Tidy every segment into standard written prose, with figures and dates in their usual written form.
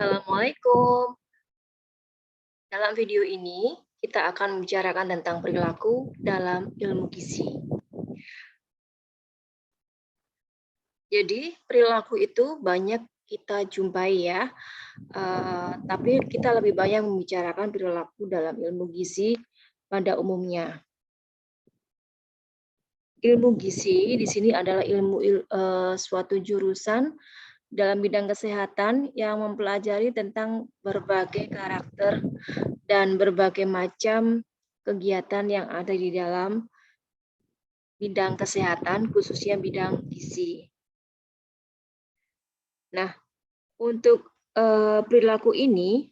Assalamualaikum. Dalam video ini, kita akan membicarakan tentang perilaku dalam ilmu gizi. Jadi, perilaku itu banyak kita jumpai ya, tapi kita lebih banyak membicarakan perilaku dalam ilmu gizi pada umumnya. Ilmu gizi di sini adalah suatu jurusan dalam bidang kesehatan yang mempelajari tentang berbagai karakter dan berbagai macam kegiatan yang ada di dalam bidang kesehatan, khususnya bidang gizi. Nah, untuk perilaku ini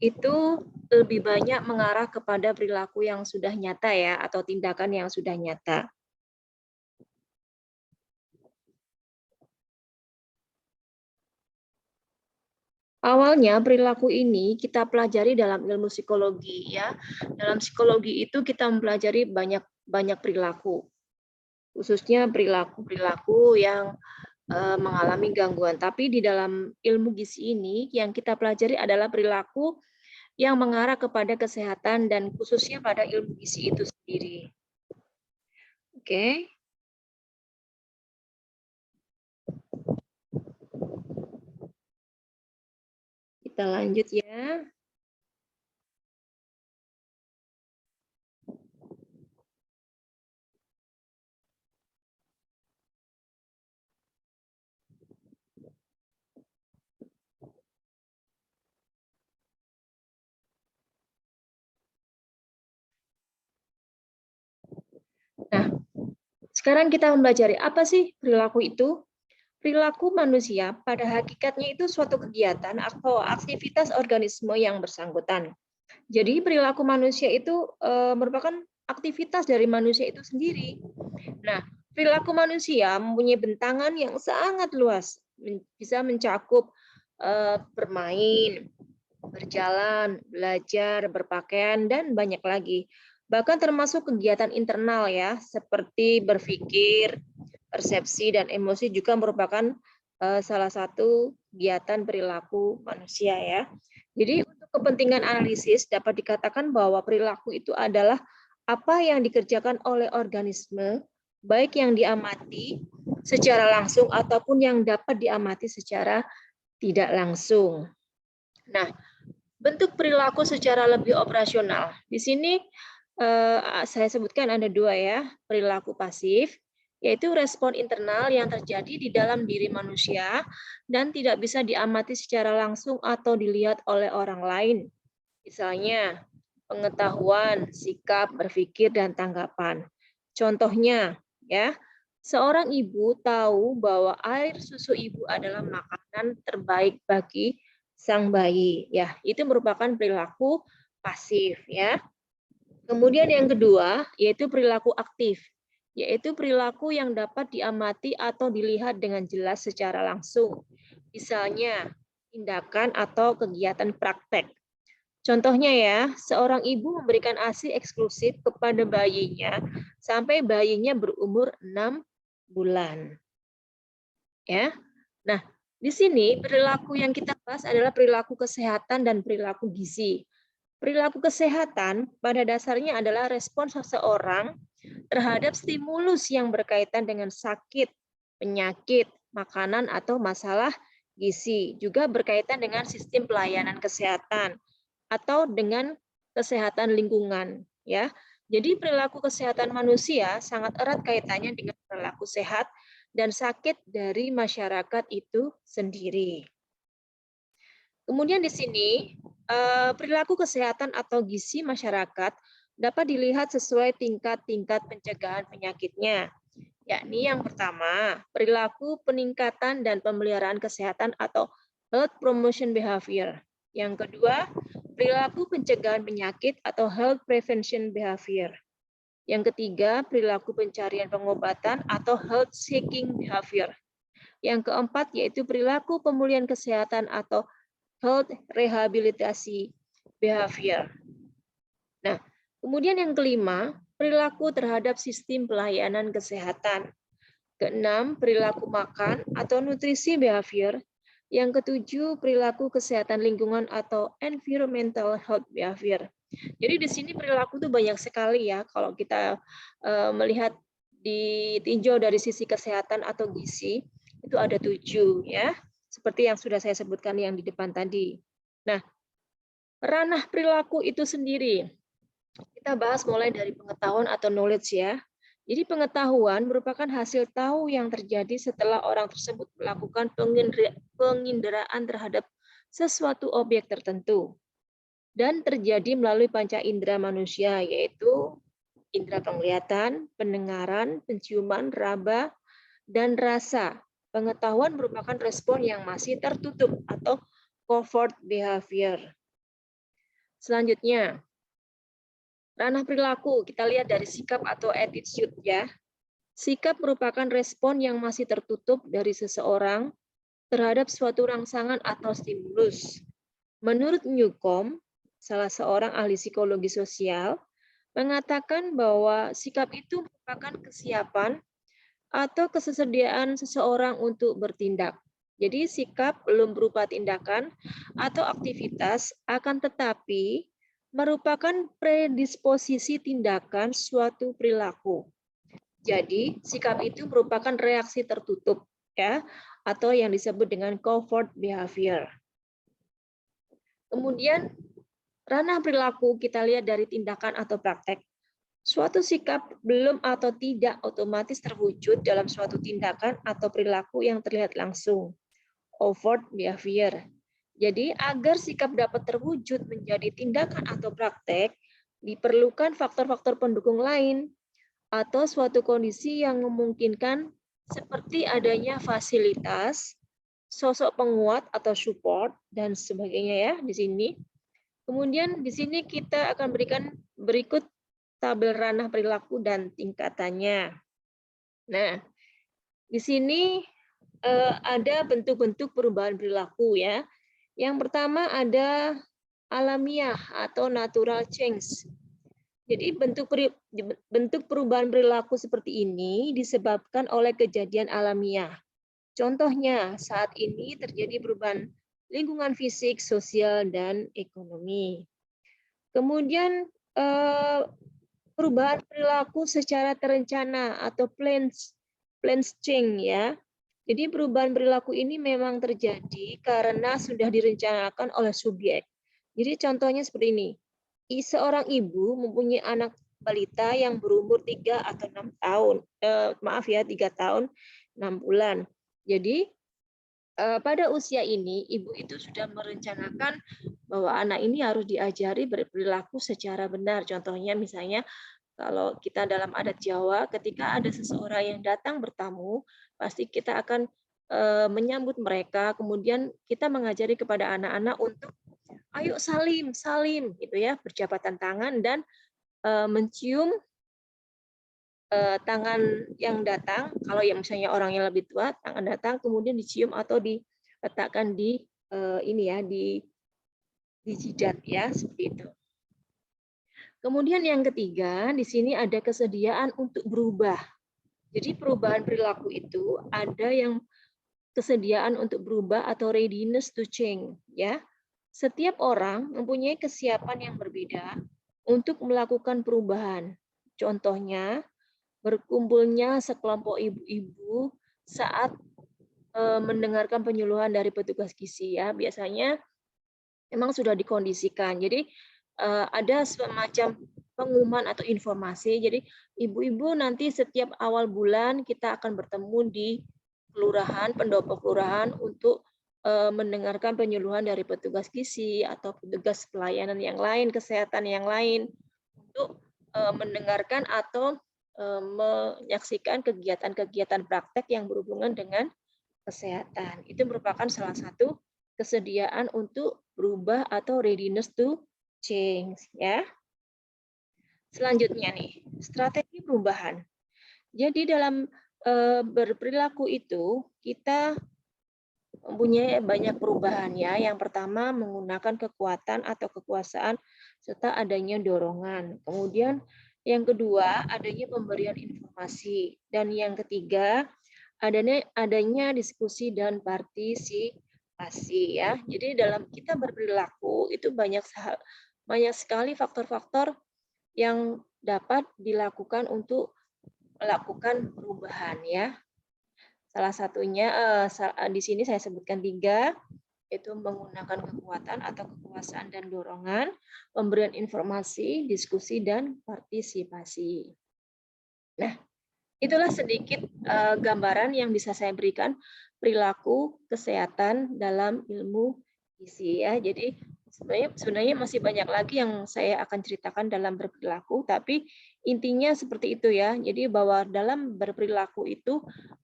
itu lebih banyak mengarah kepada perilaku yang sudah nyata ya, atau tindakan yang sudah nyata. Awalnya perilaku ini kita pelajari dalam ilmu psikologi ya. Dalam psikologi itu kita mempelajari banyak perilaku, khususnya perilaku yang mengalami gangguan. Tapi di dalam ilmu gizi ini yang kita pelajari adalah perilaku yang mengarah kepada kesehatan dan khususnya pada ilmu gizi itu sendiri. Oke. Kita lanjut ya. Nah, sekarang kita mempelajari apa sih perilaku itu? Perilaku manusia pada hakikatnya itu suatu kegiatan atau aktivitas organisme yang bersangkutan. Jadi perilaku manusia itu merupakan aktivitas dari manusia itu sendiri. Nah, perilaku manusia mempunyai bentangan yang sangat luas, bisa mencakup bermain, berjalan, belajar, berpakaian, dan banyak lagi. Bahkan termasuk kegiatan internal ya, seperti berpikir, persepsi, dan emosi juga merupakan salah satu kegiatan perilaku manusia ya. Jadi untuk kepentingan analisis dapat dikatakan bahwa perilaku itu adalah apa yang dikerjakan oleh organisme, baik yang diamati secara langsung ataupun yang dapat diamati secara tidak langsung. Nah, bentuk perilaku secara lebih operasional. Di sini saya sebutkan ada dua ya, perilaku pasif, yaitu respon internal yang terjadi di dalam diri manusia dan tidak bisa diamati secara langsung atau dilihat oleh orang lain. Misalnya, pengetahuan, sikap, berpikir, dan tanggapan. Contohnya, ya, seorang ibu tahu bahwa air susu ibu adalah makanan terbaik bagi sang bayi. Ya, itu merupakan perilaku pasif ya. Kemudian yang kedua yaitu perilaku aktif, yaitu perilaku yang dapat diamati atau dilihat dengan jelas secara langsung. Misalnya, tindakan atau kegiatan praktek. Contohnya ya, seorang ibu memberikan ASI eksklusif kepada bayinya sampai bayinya berumur 6 bulan. Ya. Nah, di sini perilaku yang kita bahas adalah perilaku kesehatan dan perilaku gizi. Perilaku kesehatan pada dasarnya adalah respon seseorang terhadap stimulus yang berkaitan dengan sakit, penyakit, makanan, atau masalah gizi. Juga berkaitan dengan sistem pelayanan kesehatan atau dengan kesehatan lingkungan. Ya, jadi perilaku kesehatan manusia sangat erat kaitannya dengan perilaku sehat dan sakit dari masyarakat itu sendiri. Kemudian di sini perilaku kesehatan atau gizi masyarakat dapat dilihat sesuai tingkat-tingkat pencegahan penyakitnya. Yakni yang pertama, perilaku peningkatan dan pemeliharaan kesehatan atau health promotion behavior. Yang kedua, perilaku pencegahan penyakit atau health prevention behavior. Yang ketiga, perilaku pencarian pengobatan atau health seeking behavior. Yang keempat, yaitu perilaku pemulihan kesehatan atau health rehabilitasi behavior. Nah, kemudian yang kelima, perilaku terhadap sistem pelayanan kesehatan. Keenam, perilaku makan atau nutrisi behavior. Yang ketujuh, perilaku kesehatan lingkungan atau environmental health behavior. Jadi di sini perilaku itu banyak sekali ya kalau kita melihat ditinjau dari sisi kesehatan atau gizi, itu ada 7 ya. Seperti yang sudah saya sebutkan yang di depan tadi. Nah, ranah perilaku itu sendiri. Kita bahas mulai dari pengetahuan atau knowledge ya. Jadi pengetahuan merupakan hasil tahu yang terjadi setelah orang tersebut melakukan penginderaan terhadap sesuatu objek tertentu dan terjadi melalui panca indera manusia, yaitu indera penglihatan, pendengaran, penciuman, raba, dan rasa. Pengetahuan merupakan respon yang masih tertutup atau covert behavior. Selanjutnya, ranah perilaku, kita lihat dari sikap atau attitude ya. Sikap merupakan respon yang masih tertutup dari seseorang terhadap suatu rangsangan atau stimulus. Menurut Newcomb, salah seorang ahli psikologi sosial, mengatakan bahwa sikap itu merupakan kesiapan atau kesediaan seseorang untuk bertindak. Jadi sikap belum berupa tindakan atau aktivitas, akan tetapi merupakan predisposisi tindakan suatu perilaku. Jadi sikap itu merupakan reaksi tertutup ya, atau yang disebut dengan covert behavior. Kemudian ranah perilaku kita lihat dari tindakan atau praktek. Suatu sikap belum atau tidak otomatis terwujud dalam suatu tindakan atau perilaku yang terlihat langsung. Overt behavior. Jadi agar sikap dapat terwujud menjadi tindakan atau praktek, diperlukan faktor-faktor pendukung lain atau suatu kondisi yang memungkinkan seperti adanya fasilitas, sosok penguat atau support, dan sebagainya ya di sini. Kemudian di sini kita akan berikan berikut tabel ranah perilaku dan tingkatannya. Nah, di sini ada bentuk-bentuk perubahan perilaku ya. Yang pertama ada alamiah atau natural change. Jadi bentuk perubahan perilaku seperti ini disebabkan oleh kejadian alamiah. Contohnya saat ini terjadi perubahan lingkungan fisik, sosial, dan ekonomi. Kemudian perubahan perilaku secara terencana atau planned change ya. Jadi perubahan perilaku ini memang terjadi karena sudah direncanakan oleh subjek. Jadi contohnya seperti ini. Seorang ibu mempunyai anak balita yang berumur 3 atau 6 tahun. 3 tahun 6 bulan. Jadi pada usia ini ibu itu sudah merencanakan bahwa anak ini harus diajari berperilaku secara benar. Contohnya misalnya kalau kita dalam adat Jawa, ketika ada seseorang yang datang bertamu, pasti kita akan menyambut mereka, kemudian kita mengajari kepada anak-anak untuk ayo salim, salim, gitu ya, berjabatan tangan dan mencium tangan yang datang. Kalau yang misalnya orang yang lebih tua, tangan datang kemudian dicium atau diletakkan di ini ya, di jidat ya, seperti itu. Kemudian yang ketiga, di sini ada kesediaan untuk berubah. Jadi perubahan perilaku itu ada yang kesediaan untuk berubah atau readiness to change ya. Setiap orang mempunyai kesiapan yang berbeda untuk melakukan perubahan. Contohnya, berkumpulnya sekelompok ibu-ibu saat mendengarkan penyuluhan dari petugas gizi ya. Biasanya memang sudah dikondisikan. Jadi ada semacam pengumuman atau informasi. Jadi ibu-ibu nanti setiap awal bulan kita akan bertemu di kelurahan, pendopo kelurahan untuk mendengarkan penyuluhan dari petugas gizi atau petugas pelayanan yang lain, kesehatan yang lain untuk mendengarkan atau menyaksikan kegiatan-kegiatan praktek yang berhubungan dengan kesehatan. Itu merupakan salah satu kesediaan untuk berubah atau readiness to change ya. Selanjutnya nih, strategi perubahan. Jadi dalam berperilaku itu kita mempunyai banyak perubahan ya. Yang pertama menggunakan kekuatan atau kekuasaan serta adanya dorongan. Kemudian yang kedua adanya pemberian informasi dan yang ketiga adanya diskusi dan partisipasi. partisipasi ya. Jadi dalam kita berperilaku itu banyak sekali faktor-faktor yang dapat dilakukan untuk melakukan perubahan ya. Salah satunya di sini saya sebutkan 3, yaitu menggunakan kekuatan atau kekuasaan dan dorongan, pemberian informasi, diskusi, dan partisipasi. Nah, itulah sedikit gambaran yang bisa saya berikan perilaku kesehatan dalam ilmu gizi ya. Jadi sebenarnya masih banyak lagi yang saya akan ceritakan dalam berperilaku, tapi intinya seperti itu ya. Jadi bahwa dalam berperilaku itu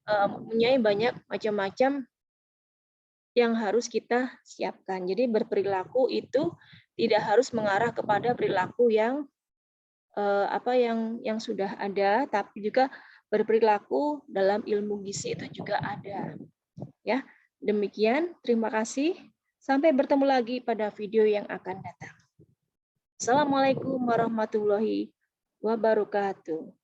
mempunyai banyak macam-macam yang harus kita siapkan. Jadi berperilaku itu tidak harus mengarah kepada perilaku yang yang sudah ada, tapi juga berperilaku dalam ilmu gizi itu juga ada. Ya, demikian. Terima kasih. Sampai bertemu lagi pada video yang akan datang. Assalamualaikum warahmatullahi wabarakatuh.